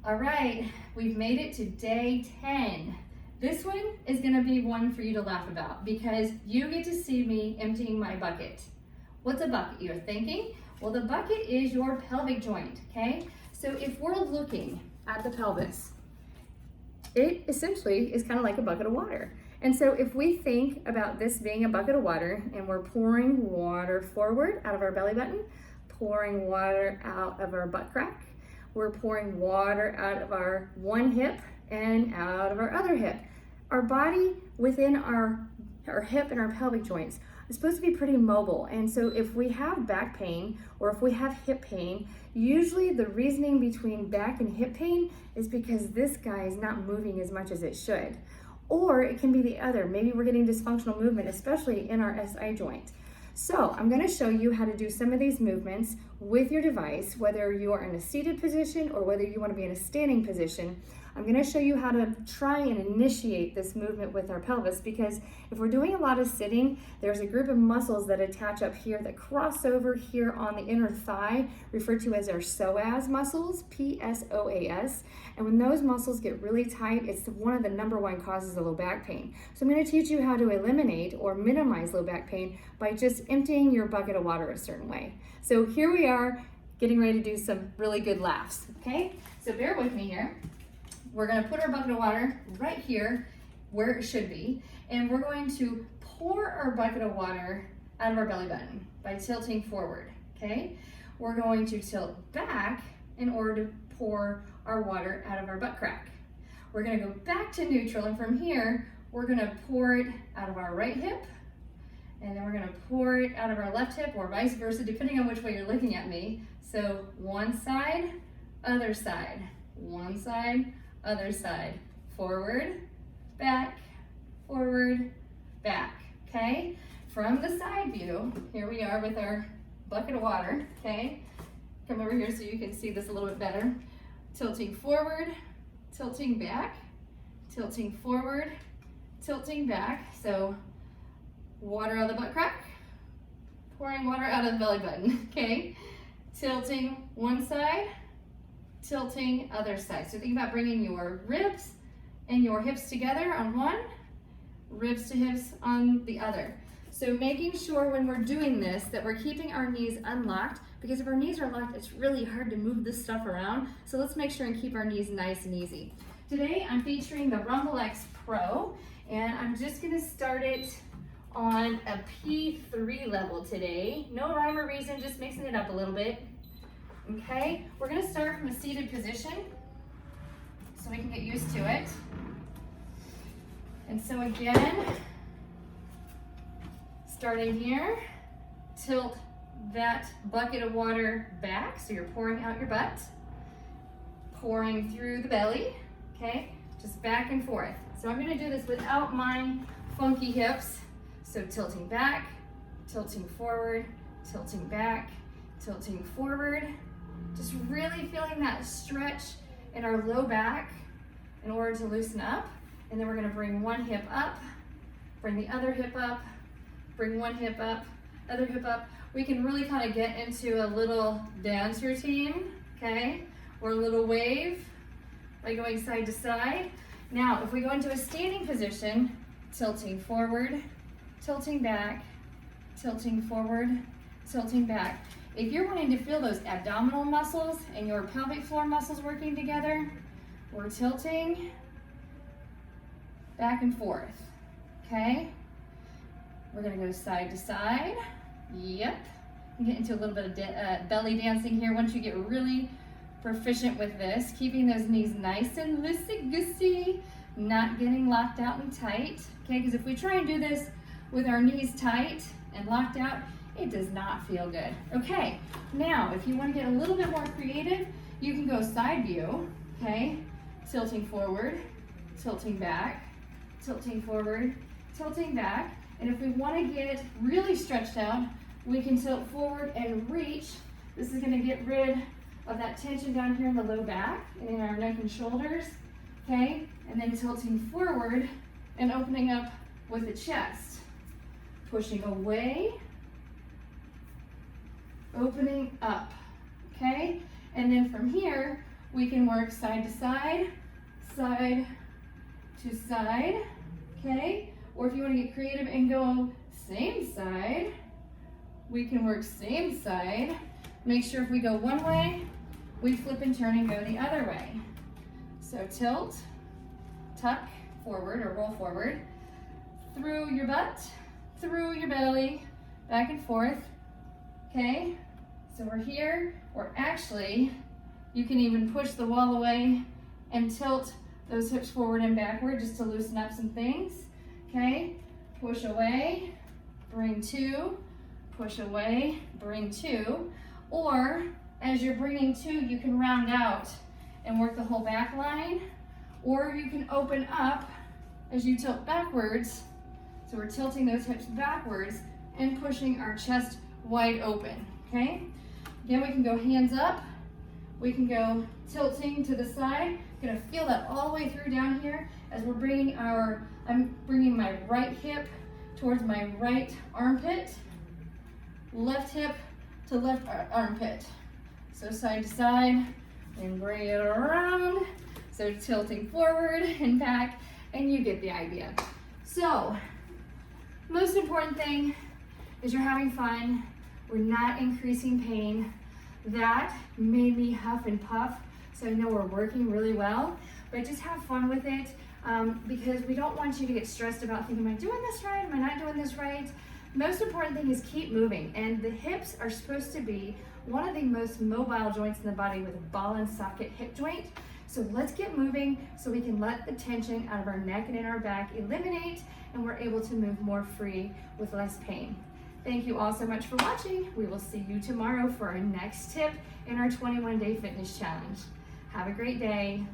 All right, we've made it to day 10. This one is gonna be one for you to laugh about because you get to see me emptying my bucket. What's a bucket, you're thinking? Well, the bucket is your pelvic joint, okay? So if we're looking at the pelvis, it essentially is kind of like a bucket of water. And so if we think about this being a bucket of water and we're pouring water forward out of our belly button, pouring water out of our butt crack, we're pouring water out of our one hip and out of our other hip. Our body within our hip and our pelvic joints is supposed to be pretty mobile. And so if we have back pain or if we have hip pain, usually the reasoning between back and hip pain is because this guy is not moving as much as it should. Or it can be the other. Maybe we're getting dysfunctional movement, especially in our SI joint. So I'm going to show you how to do some of these movements with your device, whether you are in a seated position or whether you want to be in a standing position. I'm going to show you how to try and initiate this movement with our pelvis, because if we're doing a lot of sitting, there's a group of muscles that attach up here that cross over here on the inner thigh, referred to as our psoas muscles, P-S-O-A-S. And when those muscles get really tight, it's one of the #1 causes of low back pain. So I'm going to teach you how to eliminate or minimize low back pain by just emptying your bucket of water a certain way. So here we are getting ready to do some really good laughs, okay? So bear with me here. We're going to put our bucket of water right here where it should be, and we're going to pour our bucket of water out of our belly button by tilting forward, okay? We're going to tilt back in order to pour our water out of our butt crack. We're going to go back to neutral, and from here, we're going to pour it out of our right hip, and then we're going to pour it out of our left hip, or vice versa, depending on which way you're looking at me. So one side, other side, one side, other side, forward, back, okay? From the side view, here we are with our bucket of water, okay? Come over here so you can see this a little bit better. Tilting forward, tilting back, tilting forward, tilting back. So water out of the butt crack, pouring water out of the belly button, okay? Tilting one side, tilting other side. So think about bringing your ribs and your hips together on one, ribs to hips on the other. So making sure when we're doing this that we're keeping our knees unlocked, because if our knees are locked, it's really hard to move this stuff around. So let's make sure and keep our knees nice and easy. Today I'm featuring the Rumble X Pro, and I'm just gonna start it on a P3 level today. No rhyme or reason, just mixing it up a little bit. Okay, we're gonna start from a seated position so we can get used to it. And so again, starting here, tilt that bucket of water back, so you're pouring out your butt, pouring through the belly, okay? Just back and forth. So I'm gonna do this without my funky hips. So tilting back, tilting forward, tilting back, tilting forward. Just really feeling that stretch in our low back in order to loosen up. And then we're gonna bring one hip up, bring the other hip up, bring one hip up, other hip up. We can really kind of get into a little dance routine, okay? Or a little wave by going side to side. Now, if we go into a standing position, tilting forward, tilting back, tilting forward, tilting back. If you're wanting to feel those abdominal muscles and your pelvic floor muscles working together, we're tilting back and forth, okay? We're gonna go side to side. Yep. You get into a little bit of belly dancing here once you get really proficient with this, keeping those knees nice and loosey-goosey, not getting locked out and tight, okay? Because if we try and do this with our knees tight and locked out, it does not feel good. Okay, now if you want to get a little bit more creative, you can go side view, okay? Tilting forward, tilting back, tilting forward, tilting back. And if we want to get really stretched out, we can tilt forward and reach. This is going to get rid of that tension down here in the low back and in our neck and shoulders, okay? And then tilting forward and opening up with the chest. Pushing away, opening up, okay? And then from here, We can work side to side, side to side, okay? Or if you want to get creative and go same side, we can work same side. Make sure if we go one way, we flip and turn and go the other way. So tilt, tuck forward or roll forward, through your butt, through your belly, back and forth, okay? So we're here, or actually, you can even push the wall away and tilt those hips forward and backward just to loosen up some things, okay? Push away, bring two, push away, bring two, or as you're bringing two, you can round out and work the whole back line, or you can open up as you tilt backwards. So we're tilting those hips backwards and pushing our chest wide open, okay? Again, we can go hands up. We can go tilting to the side. You're gonna feel that all the way through down here as we're bringing I'm bringing my right hip towards my right armpit, left hip to left armpit. So side to side, and bring it around. So tilting forward and back, and you get the idea. So, most important thing is you're having fun. We're not increasing pain. That made me huff and puff, so I know we're working really well, but just have fun with it because we don't want you to get stressed about thinking, am I doing this right? Am I not doing this right? Most important thing is keep moving, and the hips are supposed to be one of the most mobile joints in the body with a ball and socket hip joint. So let's get moving so we can let the tension out of our neck and in our back eliminate, and we're able to move more free with less pain. Thank you all so much for watching. We will see you tomorrow for our next tip in our 21-day fitness challenge. Have a great day.